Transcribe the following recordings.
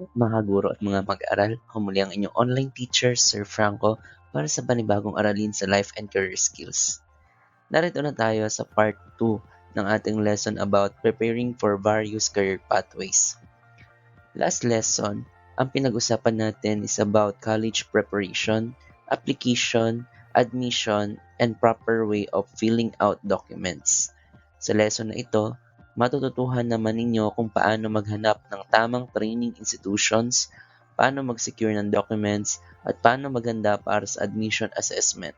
Mga guro at mga mag-aaral, ako muli ang inyong online teacher, Sir Franco, para sa panibagong aralin sa life and career skills. Narito na tayo sa part 2 ng ating lesson about preparing for various career pathways. Last lesson, ang pinag-usapan natin is about college preparation, application, admission, and proper way of filling out documents. Sa lesson na ito, matututuhan naman ninyo kung paano maghanap ng tamang training institutions, paano mag-secure ng documents, at paano maghanda para sa admission assessment.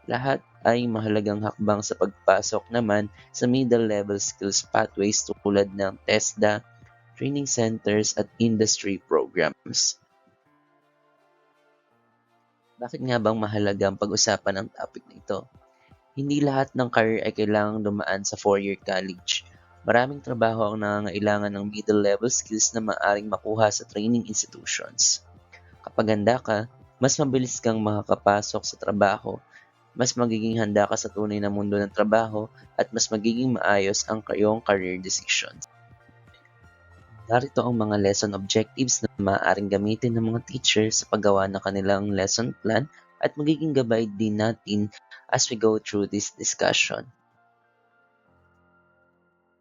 Lahat ay mahalagang hakbang sa pagpasok naman sa middle level skills pathways tulad ng TESDA, training centers at industry programs. Bakit nga bang mahalaga ang pag-usapan ang topic na ito? Hindi lahat ng career ay kailangang dumaan sa 4-year college. Maraming trabaho ang nangangailangan ng middle level skills na maaaring makuha sa training institutions. Kapag handa ka, mas mabilis kang makakapasok sa trabaho, mas magiging handa ka sa tunay na mundo ng trabaho, at mas magiging maayos ang iyong career decisions. Narito ang mga lesson objectives na maaaring gamitin ng mga teacher sa paggawa ng kanilang lesson plan at magiging gabay din natin as we go through this discussion.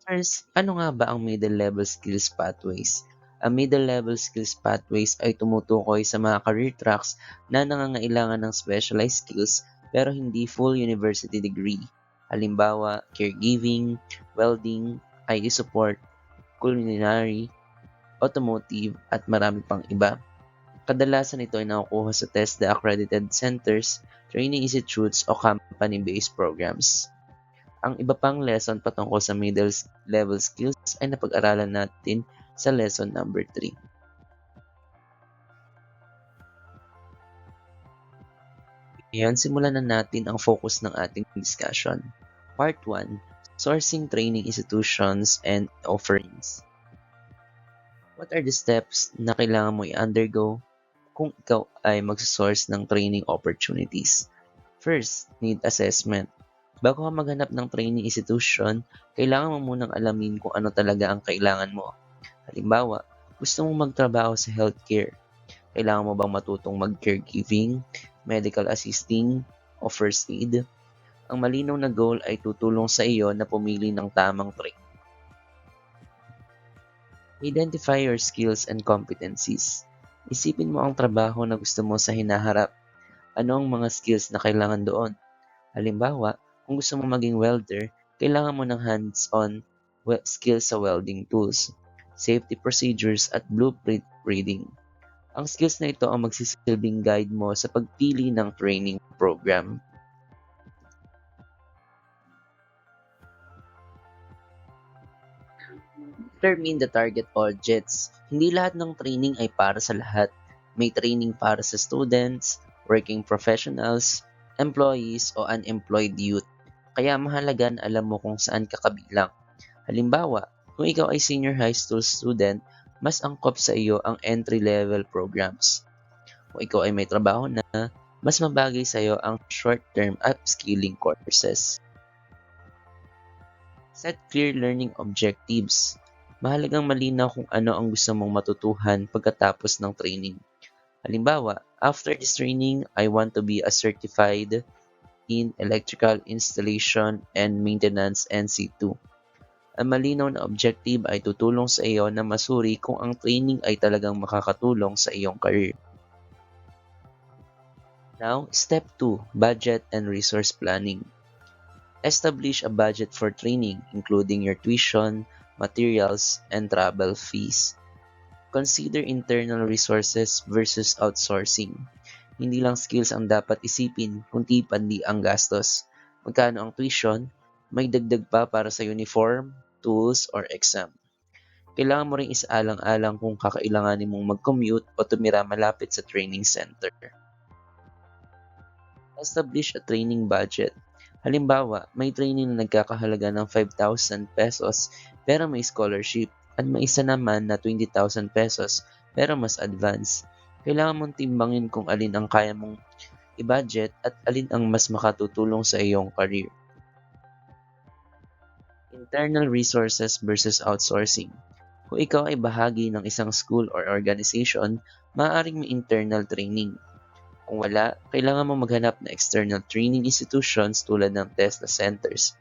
First, ano nga ba ang middle level skills pathways? Ang middle level skills pathways ay tumutukoy sa mga career tracks na nangangailangan ng specialized skills pero hindi full university degree. Halimbawa, caregiving, welding, IT support, culinary, automotive, at marami pang iba. Kadalasan ito ay nakukuha sa TESDA accredited centers, training institutes o company-based programs. Ang iba pang lesson patungkol sa middle level skills ay napag-aralan natin sa lesson number 3. Ngayon, simulan na natin ang focus ng ating discussion. Part 1, Sourcing Training Institutions and Offerings. What are the steps na kailangan mo i-undergo kung ikaw ay magsasource ng training opportunities? First, need assessment. Bago ka maghanap ng training institution, kailangan mo munang alamin kung ano talaga ang kailangan mo. Halimbawa, gusto mong magtrabaho sa healthcare. Kailangan mo bang matutong mag-caregiving, medical assisting, o first aid? Ang malinaw na goal ay tutulong sa iyo na pumili ng tamang training. Identify your skills and competencies. Isipin mo ang trabaho na gusto mo sa hinaharap. Ano ang mga skills na kailangan doon? Halimbawa, kung gusto mo maging welder, kailangan mo ng hands-on skills sa welding tools, safety procedures at blueprint reading. Ang skills na ito ang magsisilbing guide mo sa pagpili ng training program. Determine the target audience. Hindi lahat ng training ay para sa lahat. May training para sa students, working professionals, employees o unemployed youth. Kaya mahalaga na alam mo kung saan ka kabilang. Halimbawa, kung ikaw ay senior high school student, mas angkop sa iyo ang entry-level programs. Kung ikaw ay may trabaho na, mas mabagay sa iyo ang short-term upskilling courses. Set clear learning objectives. Mahalagang malinaw kung ano ang gusto mong matutuhan pagkatapos ng training. Halimbawa, after this training, I want to be a certified in electrical installation and maintenance NC2. Ang malinaw na objective ay tutulong sa iyo na masuri kung ang training ay talagang makakatulong sa iyong career. Now, step 2, budget and resource planning. Establish a budget for training, including your tuition, materials, and travel fees. Consider internal resources versus outsourcing. Hindi lang skills ang dapat isipin, kundi pandi ang gastos. Magkano ang tuition? May dagdag pa para sa uniform, tools, or exam. Kailangan mo rin isaalang-alang kung kakailanganin mong mag-commute o tumira malapit sa training center. Establish a training budget. Halimbawa, may training na nagkakahalaga ng 5,000 pesos pero may scholarship at may isa naman na 20,000 pesos pero mas advanced. Kailangan mong timbangin kung alin ang kaya mong i-budget at alin ang mas makatutulong sa iyong career. Internal resources versus outsourcing. Kung ikaw ay bahagi ng isang school or organization, maaaring may internal training. Kung wala, kailangan mo maghanap ng external training institutions tulad ng TESDA centers.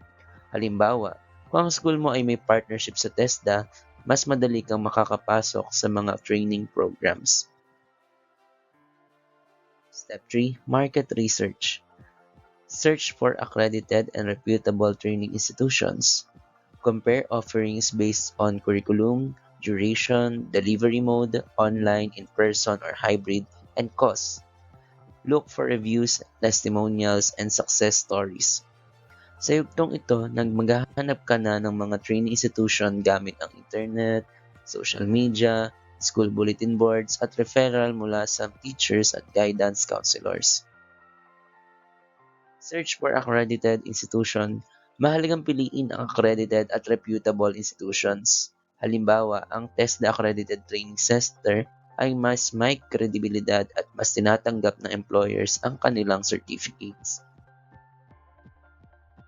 Halimbawa, kung ang school mo ay may partnership sa TESDA, mas madali kang makakapasok sa mga training programs. Step 3. Market research. Search for accredited and reputable training institutions. Compare offerings based on curriculum, duration, delivery mode, online, in-person, or hybrid, and cost. Look for reviews, testimonials, and success stories. Sa yugtong ito, maghahanap ka na ng mga training institution gamit ang internet, social media, school bulletin boards, at referral mula sa teachers at guidance counselors. Search for accredited institution. Mahalagang piliin ang accredited at reputable institutions. Halimbawa, ang TESDA Accredited Training Center ay mas may kredibilidad at mas tinatanggap ng employers ang kanilang certificates.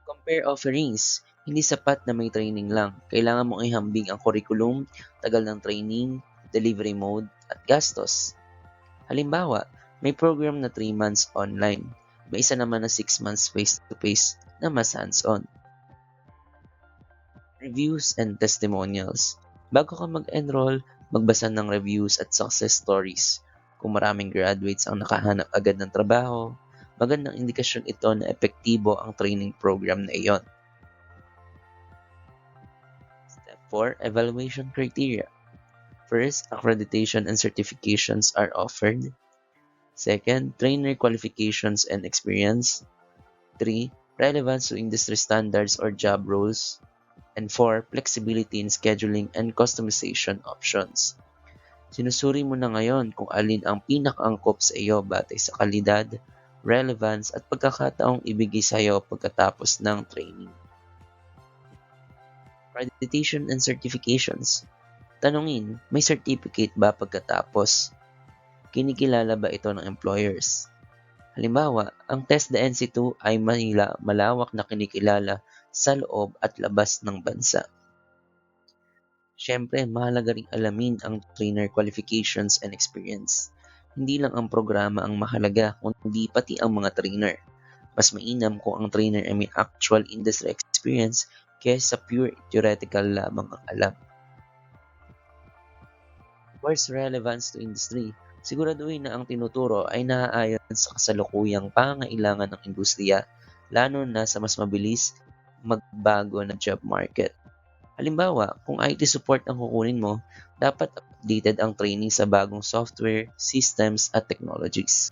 Compare offerings. Hindi sapat na may training lang. Kailangan mong ihambing ang curriculum, tagal ng training, delivery mode, at gastos. Halimbawa, may program na 3 months online. May isa naman na 6 months face-to-face na mas hands-on. Reviews and testimonials. Bago ka mag-enroll, magbasa ng reviews at success stories. Kung maraming graduates ang nakahanap agad ng trabaho, magandang indikasyon ito na epektibo ang training program na iyon. Step 4. Evaluation criteria. First, accreditation and certifications are offered. Second, trainer qualifications and experience. 3. Relevance to industry standards or job roles. And 4. Flexibility in scheduling and customization options. Sinusuri mo na ngayon kung alin ang pinakaangkop sa iyo batay sa kalidad, relevance at pagkakataong ibigay sa iyo pagkatapos ng training. Accreditation and certifications. Tanungin, may certificate ba pagkatapos? Kinikilala ba ito ng employers? Halimbawa, ang TESDA NC2 ay malawak na kinikilala sa loob at labas ng bansa. Siyempre, mahalaga ring alamin ang trainer qualifications and experience. Hindi lang ang programa ang mahalaga, kundi pati ang mga trainer. Mas mainam kung ang trainer ay may actual industry experience kaysa pure theoretical lamang ang alam. Course relevance to industry. Siguraduhin na ang tinuturo ay naaayon sa kasalukuyang pangangailangan ng industriya, lalo na sa mas mabilis magbago na job market. Halimbawa, kung IT support ang kukunin mo, dapat updated ang training sa bagong software, systems, at technologies.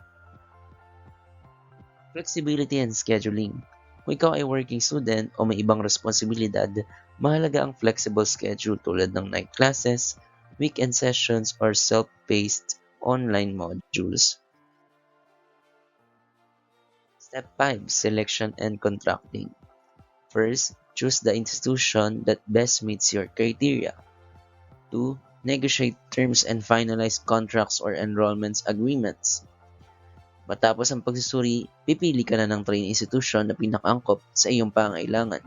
Flexibility and scheduling. Kung ikaw ay working student o may ibang responsibilidad, mahalaga ang flexible schedule tulad ng night classes, weekend sessions, or self-paced online modules. Step 5. Selection and contracting. First, choose the institution that best meets your criteria. 2. Negotiate terms and finalize contracts or enrollments agreements. Matapos ang pagsusuri, pipili ka na ng training institution na pinakaangkop sa iyong pangailangan,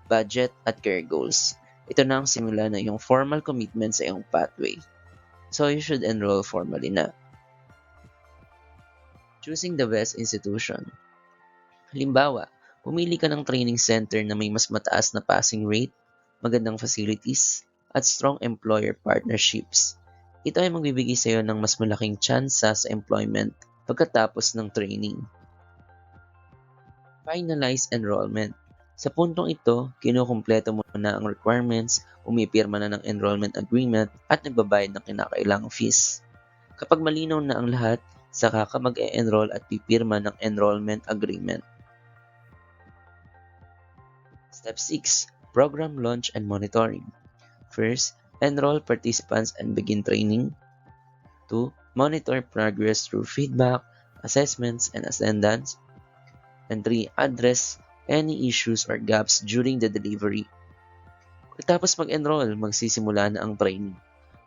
budget at career goals. Ito na ang simula na iyong formal commitment sa iyong pathway. So you should enroll formally na. Choosing the best institution. Halimbawa, pumili ka ng training center na may mas mataas na passing rate, magandang facilities, at strong employer partnerships. Ito ay magbibigay sa iyo ng mas malaking tsansa sa employment pagkatapos ng training. Finalize enrollment. Sa puntong ito, kinukumpleto mo na ang requirements, umipirma na ng enrollment agreement, at nagbabayad ng kinakailangang fees. Kapag malinaw na ang lahat, saka ka mag-e-enroll at pipirma ng enrollment agreement. Step 6. Program launch and monitoring. First, enroll participants and begin training. 2. Monitor progress through feedback, assessments, and attendance. And 3. Address any issues or gaps during the delivery. Pagkatapos mag-enroll, magsisimula na ang training.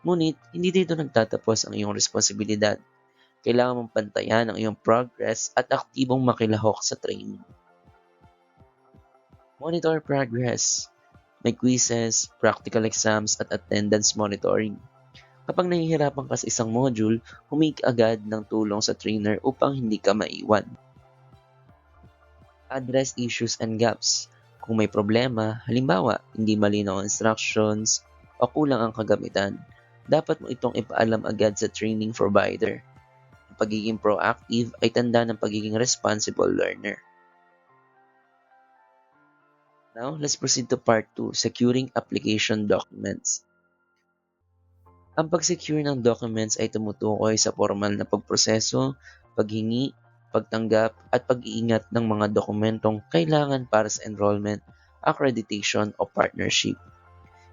Ngunit, hindi dito nagtatapos ang iyong responsibilidad. Kailangan mong pantayan ang iyong progress at aktibong makilahok sa training. Monitor progress. May quizzes, practical exams at attendance monitoring. Kapag nahihirapan ka sa isang module, humingi agad ng tulong sa trainer upang hindi ka maiwan. Address issues and gaps. Kung may problema, halimbawa, hindi malinaw ang instructions o kulang ang kagamitan, dapat mo itong ipaalam agad sa training provider. Ang pagiging proactive ay tanda ng pagiging responsible learner. Now, let's proceed to part 2, securing application documents. Ang pag-secure ng documents ay tumutukoy sa formal na pagproseso, paghingi, pagtanggap at pag-iingat ng mga dokumentong kailangan para sa enrollment, accreditation o partnership.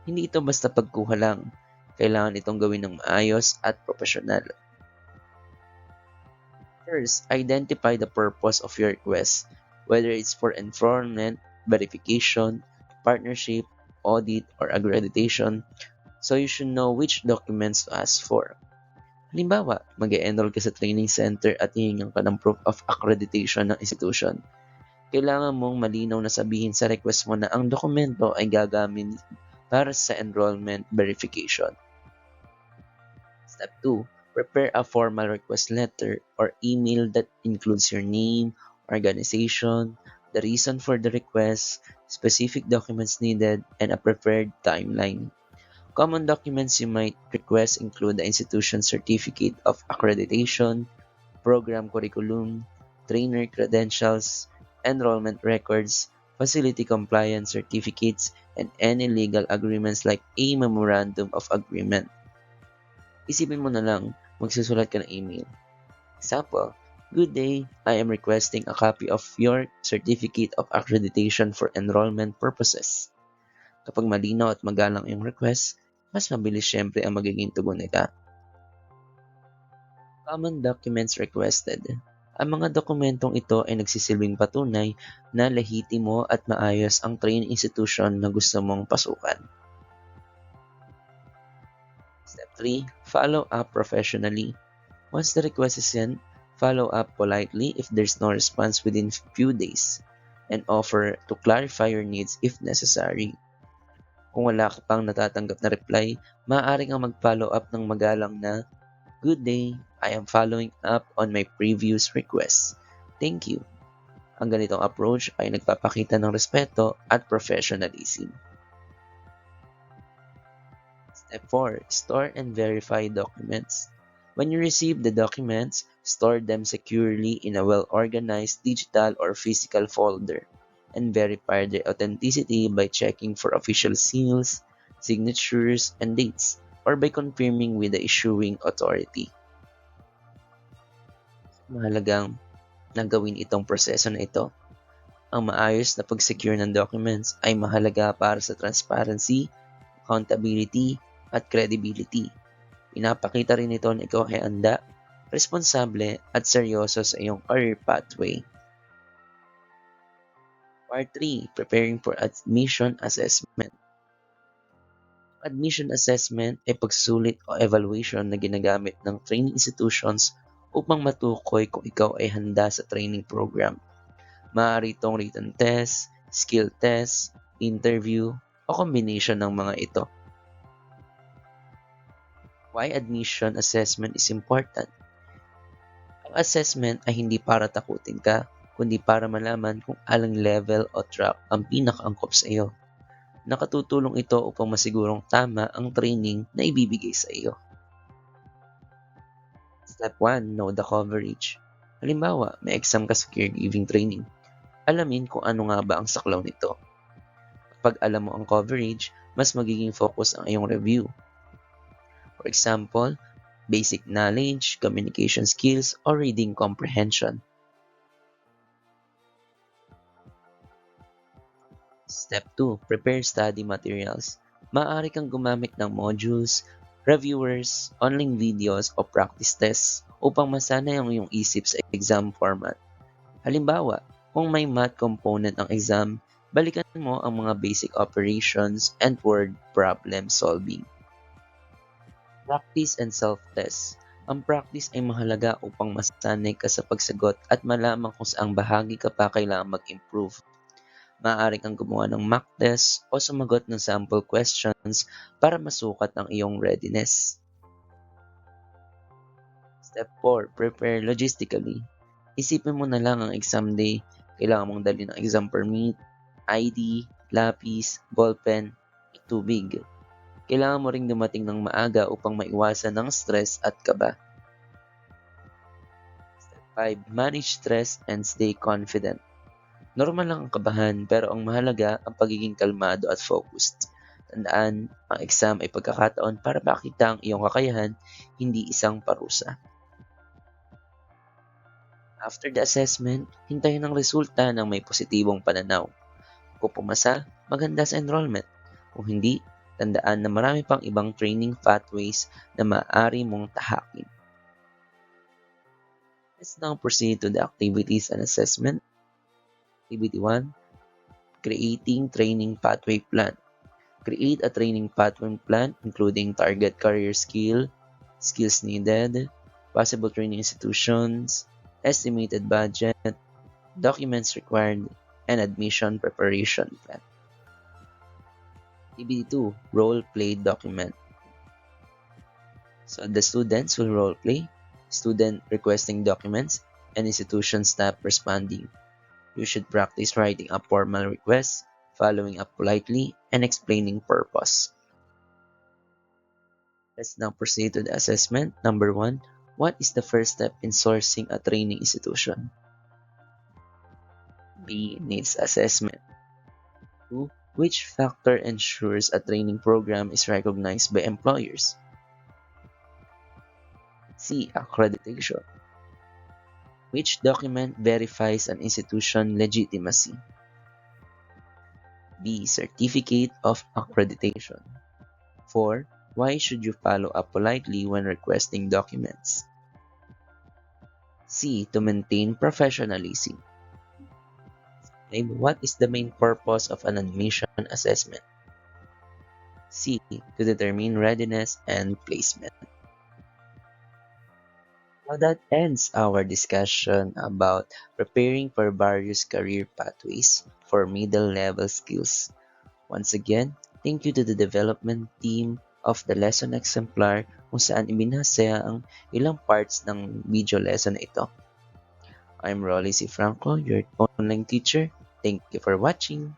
Hindi ito basta pagkuha lang. Kailangan itong gawin ng maayos at profesional. First, identify the purpose of your request, whether it's for enrollment, verification, partnership, audit, or accreditation, so you should know which documents to ask for. Halimbawa, mag-enroll ka sa training center at hihingan ka ng proof of accreditation ng institution. Kailangan mong malinaw na sabihin sa request mo na ang dokumento ay gagamit para sa enrollment verification. Step 2. Prepare a formal request letter or email that includes your name, organization, the reason for the request, specific documents needed, and a preferred timeline. Common documents you might request include the institution's certificate of accreditation, program curriculum, trainer credentials, enrollment records, facility compliance certificates, and any legal agreements like a memorandum of agreement. Isipin mo na lang, magsusulat ka ng email. Example, "Good day, I am requesting a copy of your certificate of accreditation for enrollment purposes." Kapag malinaw at magalang yung request, mas mabilis syempre ang magiging tugon nila. Common documents requested. Ang mga dokumentong ito ay nagsisilbing patunay na lehitimo at maayos ang training institution na gusto mong pasukan. Step 3. Follow up professionally. Once the request is sent, follow up politely if there's no response within few days, and offer to clarify your needs if necessary. Kung wala ka pang natatanggap na reply, maaari kang mag-follow up ng magalang na, "Good day, I am following up on my previous request. Thank you." Ang ganitong approach ay nagpapakita ng respeto at professionalism. Step 4. Store and verify documents. When you receive the documents, store them securely in a well-organized digital or physical folder, and verify their authenticity by checking for official seals, signatures, and dates, or by confirming with the issuing authority. Mahalagang nagawin itong proseso na ito. Ang maayos na pag-secure ng documents ay mahalaga para sa transparency, accountability, at credibility. Pinapakita rin ito na ikaw ay handa, responsable, at seryoso sa iyong career pathway. Part 3. Preparing for admission assessment. Admission assessment ay pagsulit o evaluation na ginagamit ng training institutions upang matukoy kung ikaw ay handa sa training program. Maaari itong written test, skill test, interview, o combination ng mga ito. Why admission assessment is important? Ang assessment ay hindi para takutin ka, kundi para malaman kung alang level o track ang pinakaangkop sa iyo. Nakatutulong ito upang masigurong tama ang training na ibibigay sa iyo. Step 1. Know the coverage. Halimbawa, may exam ka sa caregiving training. Alamin kung ano nga ba ang saklaw nito. Kapag alam mo ang coverage, mas magiging focus ang iyong review. For example, basic knowledge, communication skills, or reading comprehension. Step 2. Prepare study materials. Maaari kang gumamit ng modules, reviewers, online videos, o practice tests upang masanay ang iyong isip sa exam format. Halimbawa, kung may math component ang exam, balikan mo ang mga basic operations and word problem solving. Practice and self-test. Ang practice ay mahalaga upang masanay ka sa pagsagot at malaman kung saang bahagi ka pa kailangan mag-improve. Maaari kang gumawa ng mock test o sumagot ng sample questions para masukat ang iyong readiness. Step 4. Prepare logistically. Isipin mo na lang ang exam day. Kailangan mong dali ng exam permit, ID, lapis, ballpen, at tubig. Kailangan mo ring dumating ng maaga upang maiwasan ng stress at kaba. Step 5. Manage stress and stay confident. Normal lang ang kabahan pero ang mahalaga ang pagiging kalmado at focused. Tandaan, ang exam ay pagkakataon para makita ang iyong kakayahan, hindi isang parusa. After the assessment, hintayin ang resulta ng may positibong pananaw. Kung pumasa, maganda sa enrollment. Kung hindi, tandaan na marami pang ibang training pathways na maaari mong tahakin. Let's now proceed to the activities and assessment. Activity 1. Creating training pathway plan. Create a training pathway plan including target career skill, skills needed, possible training institutions, estimated budget, documents required, and admission preparation plan. Activity 2. Role play document. So the students will role play, student requesting documents, and institution staff responding. You should practice writing a formal request, following up politely, and explaining purpose. Let's now proceed to the assessment. Number 1. What is the first step in sourcing a training institution? B. Needs assessment. 2. Which factor ensures a training program is recognized by employers? C. Accreditation. Which document verifies an institution legitimacy? B. Certificate of Accreditation. 4. Why should you follow up politely when requesting documents? C. To maintain professionalism. 5. What is the main purpose of an admission assessment? C. To determine readiness and placement. Now that ends our discussion about preparing for various career pathways for middle level skills. Once again, thank you to the development team of the lesson exemplar kung saan ibinasa ang ilang parts ng video lesson na ito. I'm Rolly C. Franco, your online teacher. Thank you for watching.